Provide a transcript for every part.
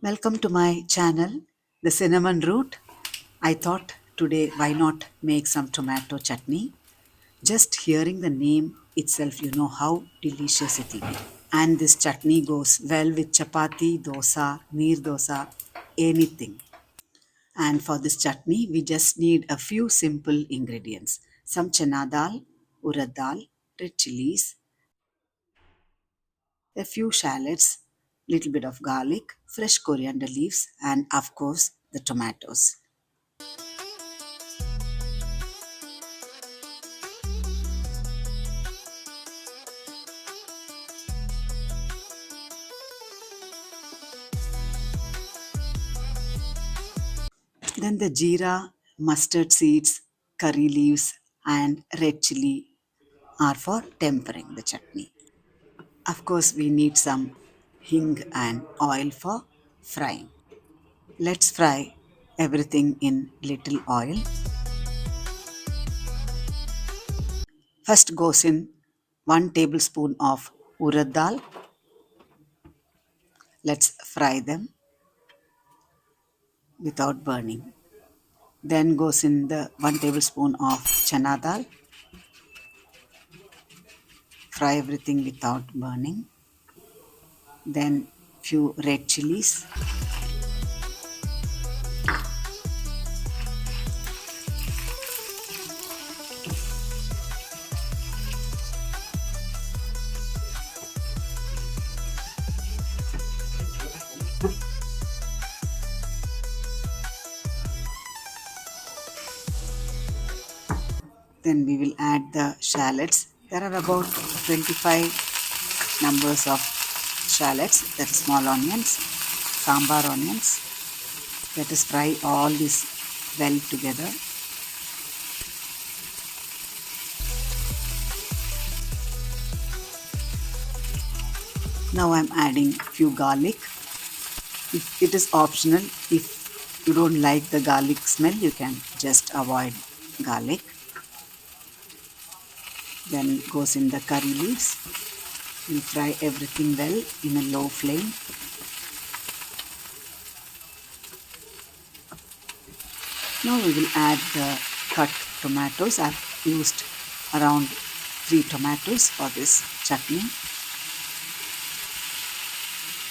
Welcome to my channel, The Cinnamon Root. I thought today why not make some tomato chutney. Just hearing the name itself, you know how delicious it will be. And this chutney goes well with chapathi, dosa, neer dosa, anything. And for this chutney, we just need a few simple ingredients. Some chana dal, urad dal, red chilies, a few shallots, little bit of garlic, fresh coriander leaves, and of course the tomatoes. Then the jeera, mustard seeds, curry leaves, and red chili are for tempering the chutney. Of course, we need some hing and oil for frying. Let's fry everything in little oil. First goes in 1 tablespoon of urad dal. Let's fry them without burning. Then goes in the 1 tablespoon of chana dal. Fry everything without burning. Then few red chilies. Then we will add the shallots. There are about 25 numbers of shallots, that is small onions, sambar onions. Let us fry all this well together. Now I am adding few garlic. It is optional. If you don't like the garlic smell, you can just avoid garlic. Then goes in the curry leaves. We'll fry everything well in a low flame. Now we will add the cut tomatoes. I've used around 3 tomatoes for this chutney.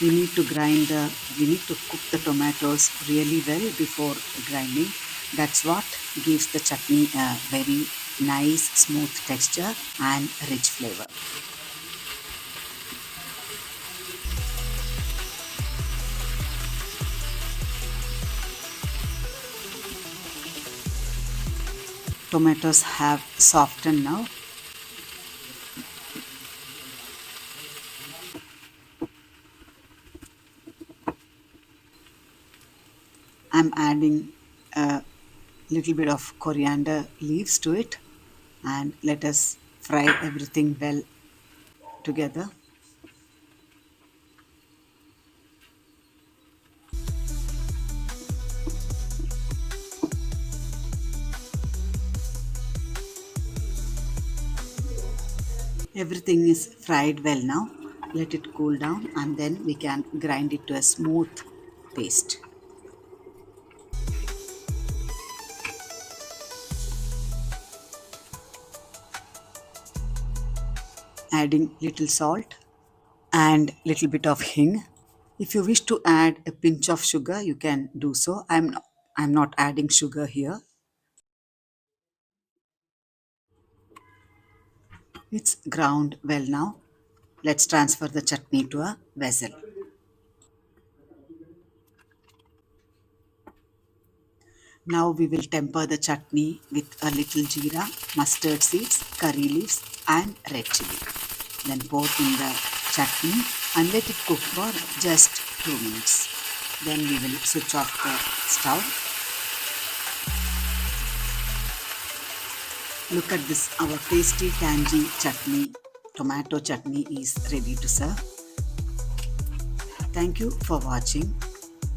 We need to cook the tomatoes really well before grinding. That's what gives the chutney a very nice smooth texture and rich flavor. Tomatoes have softened now. I'm adding a little bit of coriander leaves to it, and let us fry everything well together. Everything is fried well now. Let it cool down and then we can grind it to a smooth paste. Adding little salt and little bit of hing. If you wish to add a pinch of sugar, you can do so. I'm not adding sugar here. It's ground well now. Let's transfer the chutney to a vessel. Now we will temper the chutney with a little jeera, mustard seeds, curry leaves and red chili. Then pour in the chutney and let it cook for just 2 minutes. Then we will switch off the stove. Look at this, our tasty tangy chutney, tomato chutney is ready to serve. Thank you for watching.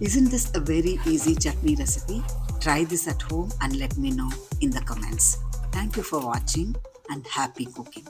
Isn't this a very easy chutney recipe? Try this at home and let me know in the comments. Thank you for watching and happy cooking.